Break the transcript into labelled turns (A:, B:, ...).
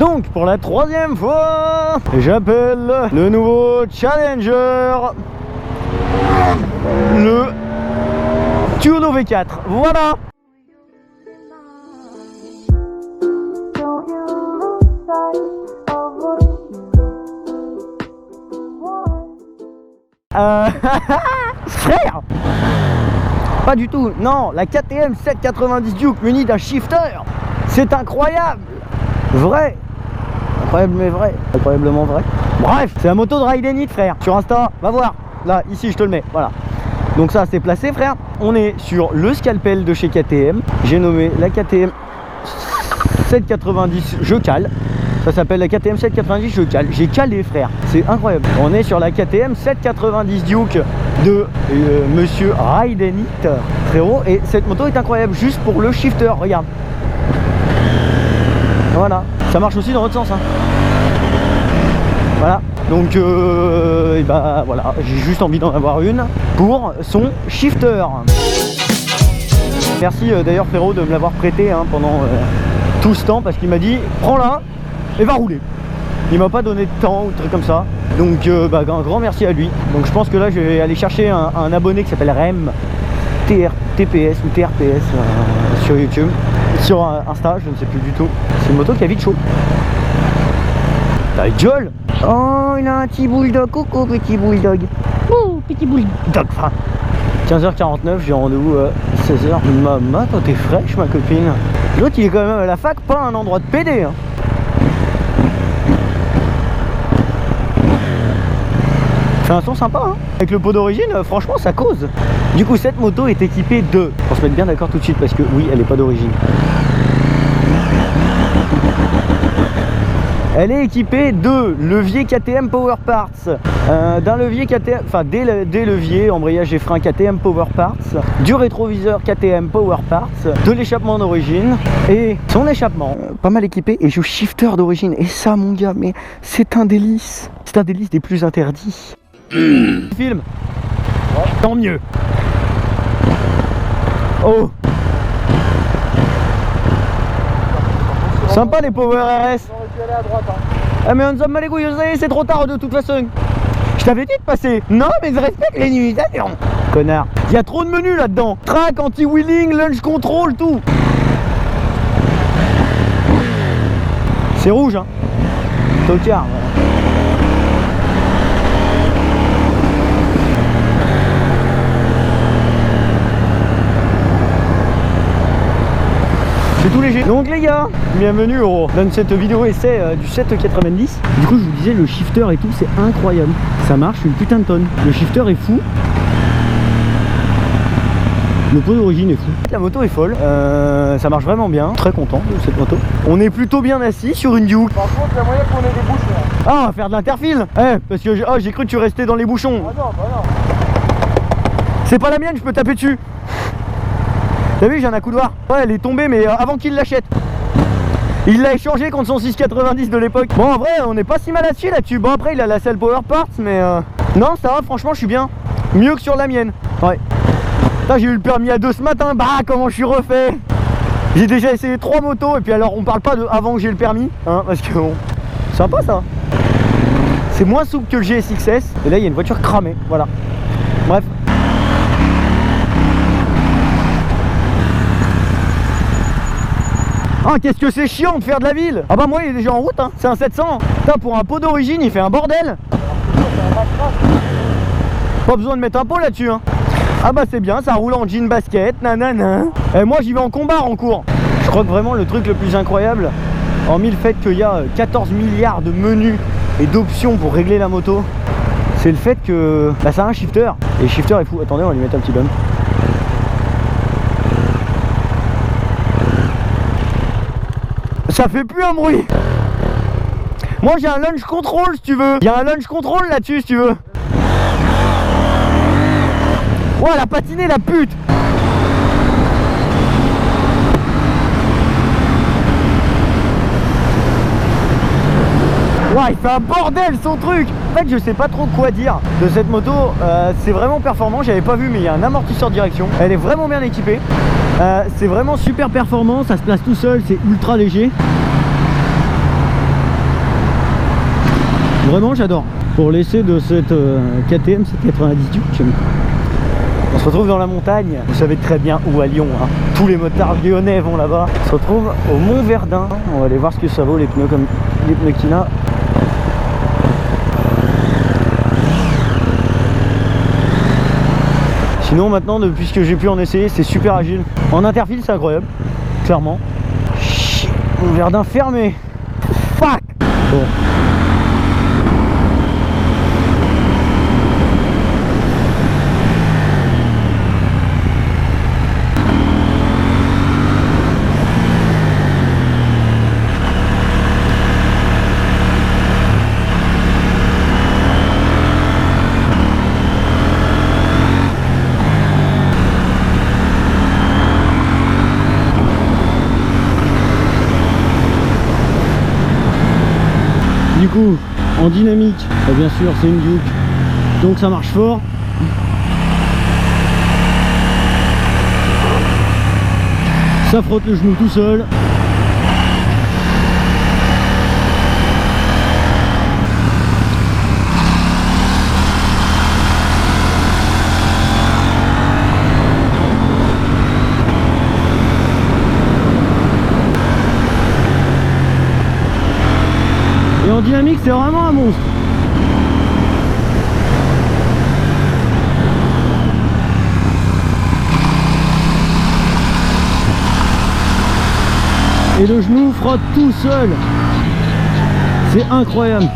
A: Donc pour la troisième fois, j'appelle le nouveau Challenger, le Turno V4. Voilà. Frère, pas du tout, non, la KTM 790 Duke munie d'un shifter, c'est incroyable, vrai, incroyable mais vrai, incroyablement vrai. Bref, c'est la moto de Ride and Hit, frère, sur Insta, va voir, là, ici je te le mets, voilà. Donc ça c'est placé, frère, on est sur le scalpel de chez KTM, j'ai nommé la KTM 790 je cale. Ça s'appelle la KTM 790 je cale. J'ai calé, frère. C'est incroyable. On est sur la KTM 790 Duke de monsieur Ride and Hit, frérot. Et cette moto est incroyable juste pour le shifter. Regarde. Voilà. Ça marche aussi dans l'autre sens. Hein. Voilà. Donc, et bah voilà. J'ai juste envie d'en avoir une pour son shifter. Merci d'ailleurs, frérot, de me l'avoir prêté hein, pendant tout ce temps parce qu'il m'a dit prends-la et va rouler. Il m'a pas donné de temps ou de trucs comme ça. Donc bah, un grand merci à lui. Donc je pense que là je vais aller chercher un abonné qui s'appelle Rem TPS ou TRPS sur YouTube. Sur Insta, je ne sais plus du tout. C'est une moto qui a vite chaud. Ta gueule. Oh, il a un petit bulldog. Coucou petit bulldog. Oh, petit bulldog. 15h49, j'ai rendez-vous à 16h. Maman, toi t'es fraîche ma copine. L'autre il est quand même à la fac, pas un endroit de PD hein. C'est un son sympa hein. Avec le pot d'origine, franchement ça cause. Du coup cette moto est équipée de... On se met bien d'accord tout de suite parce que oui elle est pas d'origine. Elle est équipée de levier KTM Power Parts, d'un levier KTM, enfin des leviers, embrayage et frein KTM Power Parts, du rétroviseur KTM Power Parts, de l'échappement d'origine et son échappement. Pas mal équipé et je suis shifter d'origine. Et ça mon gars, mais c'est un délice. C'est un délice des plus interdits. Film. Tant mieux. Oh. Sympa les Power RS. Ah mais on s'en bat les couilles, c'est trop tard de toute façon. Je t'avais dit de passer. Non mais je respecte les nuitations. Connard. Il y a trop de menus là-dedans. Track, anti-wheeling, launch control, tout. C'est rouge hein. Tocard. Voilà. C'est tout léger. Donc les gars, bienvenue dans cette vidéo essai du 790. Du coup je vous disais le shifter et tout c'est incroyable. Ça marche une putain de tonne. Le shifter est fou. Le pot d'origine est fou. La moto est folle. Ça marche vraiment bien. Très content de cette moto. On est plutôt bien assis sur une Duke.
B: Par contre il y a moyen qu'on ait des bouchons.
A: Ah on va faire de l'interfile. Parce que j'ai cru que tu restais dans les bouchons.
B: Ah non, bah non.
A: C'est pas la mienne, je peux taper dessus. T'as vu, j'ai un accoudoir. Ouais, elle est tombée, mais avant qu'il l'achète. Il l'a échangé contre son 690 de l'époque. Bon, en vrai, on n'est pas si mal assis là-dessus. Bon, après, il a la selle Power Parts, mais non, ça va, franchement, je suis bien. Mieux que sur la mienne. Ouais. Là, j'ai eu le permis à 2 ce matin. Bah, comment je suis refait. J'ai déjà essayé 3 motos. Et puis, alors, on parle pas de avant que j'ai le permis. Hein, parce que, bon, sympa ça. C'est moins souple que le GSX-S. Et là, il y a une voiture cramée. Voilà. Bref. Ah qu'est-ce que c'est chiant de faire de la ville. Ah bah moi il est déjà en route hein. C'est un 700. Putain, pour un pot d'origine il fait un bordel. Pas besoin de mettre un pot là-dessus hein. Ah bah c'est bien, ça roule en jean basket, nanana. Et moi j'y vais en combat en cours. Je crois que vraiment le truc le plus incroyable, hormis le fait qu'il y a 14 milliards de menus et d'options pour régler la moto, c'est le fait que bah, ça a un shifter. Et le shifter est fou. Attendez, on va lui mettre un petit bump. Ça fait plus un bruit. Moi j'ai un launch control si tu veux. Il y a un launch control là-dessus si tu veux. Ouais, elle a patiné la pute. Ouais, il fait un bordel son truc. En fait je sais pas trop quoi dire de cette moto. C'est vraiment performant, j'avais pas vu mais il y a un amortisseur de direction. Elle est vraiment bien équipée. C'est vraiment super performant, ça se place tout seul, c'est ultra léger. Vraiment j'adore. Pour l'essai de cette KTM 790 Duke, on se retrouve dans la montagne. Vous savez très bien où à Lyon, hein. Tous les motards lyonnais vont là-bas. On se retrouve au Mont Verdun. On va aller voir ce que ça vaut les pneus comme les pneus qu'il a. Sinon maintenant, depuis que j'ai pu en essayer, c'est super agile. En interfile c'est incroyable, clairement. Mont Verdun fermé. Fuck. Bon. Du coup, en dynamique, bien sûr c'est une Duke, donc ça marche fort. Ça frotte le genou tout seul. Et en dynamique c'est vraiment un monstre. Et le genou frotte tout seul. C'est incroyable.